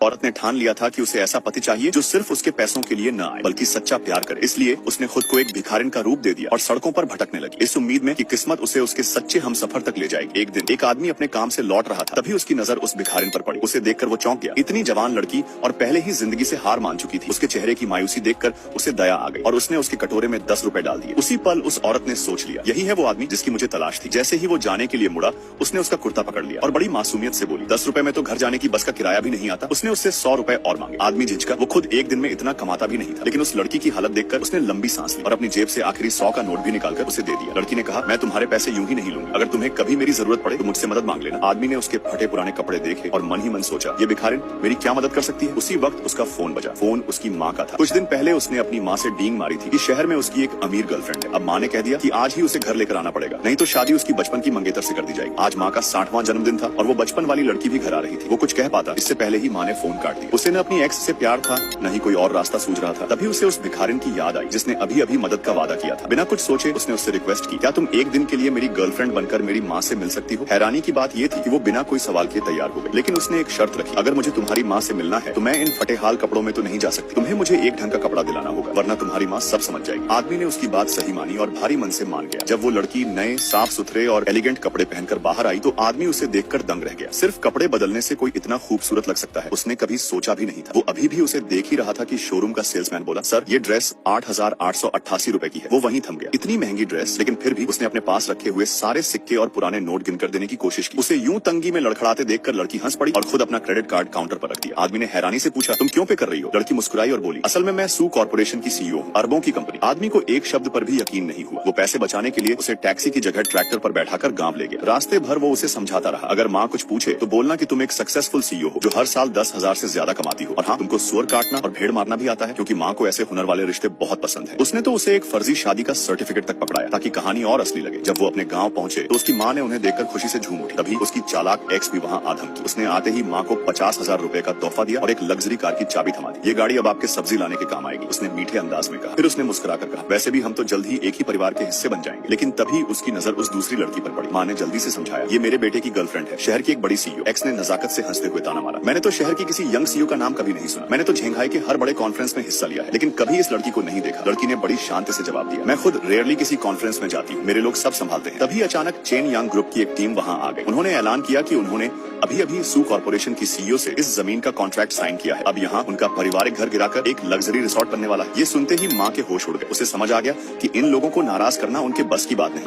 औरत ने ठान लिया था कि उसे ऐसा पति चाहिए जो सिर्फ उसके पैसों के लिए न आए बल्कि सच्चा प्यार करे। इसलिए उसने खुद को एक भिखारिन का रूप दे दिया और सड़कों पर भटकने लगी, इस उम्मीद में कि किस्मत उसे उसके सच्चे हमसफर तक ले जाएगी। एक दिन एक आदमी अपने काम से लौट रहा था, तभी उसकी नजर उस भिखारिन पर पड़ी। उसे देखकर वो चौंक गया। इतनी जवान लड़की और पहले ही जिंदगी से हार मान चुकी थी। उसके चेहरे की मायूसी देखकर उसे दया आ गई और उसने उसके कटोरे में 10 रुपए डाल दिए। उसी पल उस औरत ने सोच लिया, यही है वो आदमी जिसकी मुझे तलाश थी। जैसे ही वो जाने के लिए मुड़ा, उसने उसका कुर्ता पकड़ लिया और बड़ी मासूमियत से बोली, 10 रुपए में तो घर जाने की बस का किराया भी नहीं आता। उसने उससे 100 रुपए और मांगे। आदमी झिझका, वो खुद एक दिन में इतना कमाता भी नहीं था, लेकिन उस लड़की की हालत देखकर उसने लंबी सांस ली और अपनी जेब से आखिरी 100 का नोट भी निकालकर उसे दे दिया। लड़की ने कहा, मैं तुम्हारे पैसे यूं ही नहीं लूंगी, अगर तुम्हें कभी मेरी जरूरत पड़े तो मुझसे मदद मांग लेना। आदमी ने उसके फटे पुराने कपड़े देखे और मन ही मन सोचा, ये भिखारिन मेरी क्या मदद कर सकती है। उसी वक्त उसका फोन बजा। फोन उसकी माँ का था। कुछ दिन पहले उसने अपनी माँ से डींग मारी थी कि शहर में उसकी एक अमीर गर्लफ्रेंड है। अब माँ ने कह दिया कि आज ही उसे घर लेकर आना पड़ेगा, नहीं तो शादी उसकी बचपन की मंगेतर से कर दी जाएगी। आज माँ का 60वां जन्मदिन था और वो बचपन वाली लड़की भी घर आ रही थी। वो कुछ कह पाता इससे पहले ही माँ ने फोन काट दिया। उसे न अपनी एक्स से प्यार था, न ही कोई और रास्ता सूझ रहा था। तभी उसे उस भिखारिन की याद आई जिसने अभी अभी मदद का वादा किया था। बिना कुछ सोचे उसने उससे रिक्वेस्ट की, क्या तुम एक दिन के लिए मेरी गर्लफ्रेंड बनकर मेरी माँ से मिल सकती हो। हैरानी की बात ये थी कि वो बिना कोई सवाल किए तैयार हो गई, लेकिन उसने एक शर्त रखी, अगर मुझे तुम्हारी माँ से मिलना है तो मैं इन फटेहाल कपड़ों में तो नहीं जा सकती। तुम्हें मुझे एक ढंग का कपड़ा दिलाना होगा, वरना तुम्हारी माँ सब समझ जाएगी। आदमी ने उसकी बात सही मानी और भारी मन से मान गया। जब वो लड़की नए साफ सुथरे और एलिगेंट कपड़े पहनकर बाहर आई तो आदमी उसे देखकर दंग रह गया। सिर्फ कपड़े बदलने से कोई इतना खूबसूरत लग सकता है, उसने कभी सोचा भी नहीं था। वो अभी भी उसे देख ही रहा था कि शोरूम का सेल्समैन बोला, सर ये ड्रेस 8,888 रुपए की है। वो वहीं थम गया। इतनी महंगी ड्रेस, लेकिन फिर भी उसने अपने पास रखे हुए सारे सिक्के और पुराने नोट गिनकर देने की कोशिश की। उसे यूं तंगी में लड़खड़ाते देखकर लड़की हंस पड़ी और खुद अपना क्रेडिट कार्ड काउंटर पर रख दिया। आदमी ने हैरानी से पूछा, तुम क्यों पे कर रही हो। लड़की मुस्कुराई और बोली, असल में मैं सू कॉर्पोरेशन की सीईओ हूँ, अरबों की कंपनी। आदमी को एक शब्द पर भी यकीन नहीं हुआ। वो पैसे बचाने के लिए उसे टैक्सी की जगह ट्रैक्टर पर बैठाकर गांव ले गया। रास्ते भर वो उसे समझाता रहा, अगर माँ कुछ पूछे तो बोलना कि तुम एक सक्सेसफुल सीईओ हो जो हर साल 10,000 से ज्यादा कमाती हो, और हाँ, तुमको सुअर काटना और भेड़ मारना भी आता है, क्योंकि माँ को ऐसे हुनर वाले रिश्ते बहुत पसंद है। उसने तो उसे एक फर्जी शादी का सर्टिफिकेट तक पकड़ाया ताकि कहानी और असली लगे। जब वो अपने गाँव पहुंचे तो उसकी माँ ने उन्हें देखकर खुशी से झूम उठी। तभी उसकी चालाक एक्स भी वहाँ आधम की। उसने आते ही माँ को 50,000 रुपए का तोहफा दिया और एक लग्जरी कार की चाबी थमा दी। ये गाड़ी अब आपके सब्जी लाने के काम आएगी, उसने मीठे अंदाज में कहा। फिर उसने मुस्कुराकर कहा, वैसे भी हम तो जल्द ही एक ही परिवार के हिस्से बन जाएंगे। लेकिन तभी उसकी नजर उस दूसरी लड़की पर पड़ी। माँ ने जल्दी से समझाया, ये मेरे बेटे की गर्लफ्रेंड है, शहर की एक बड़ी सीईओ। एक्स ने नजाकत से हंसते हुए ताना मारा, मैंने तो शहर की किसी यंग सीईओ का नाम कभी नहीं सुना। मैंने तो झेंघाई के हर बड़े कॉन्फ्रेंस में हिस्सा लिया है, लेकिन कभी इस लड़की को नहीं देखा। लड़की ने बड़ी शांति से जवाब दिया, मैं खुद रेयरली किसी कॉन्फ्रेंस में जाती हूँ, मेरे लोग सब संभालते हैं। तभी अचानक चेन यांग ग्रुप की एक टीम वहाँ आ गई। उन्होंने ऐलान किया कि उन्होंने अभी अभी सू कॉर्पोरेशन की सीईओ से इस जमीन का कॉन्ट्रैक्ट साइन किया है। अब यहाँ उनका पारिवारिक घर गिराकर एक लग्जरी रिसोर्ट बनने वाला है। ये सुनते ही माँ के होश उड़ गए। उसे समझ आ गया कि इन लोगों को नाराज करना उनके बस की बात नहीं।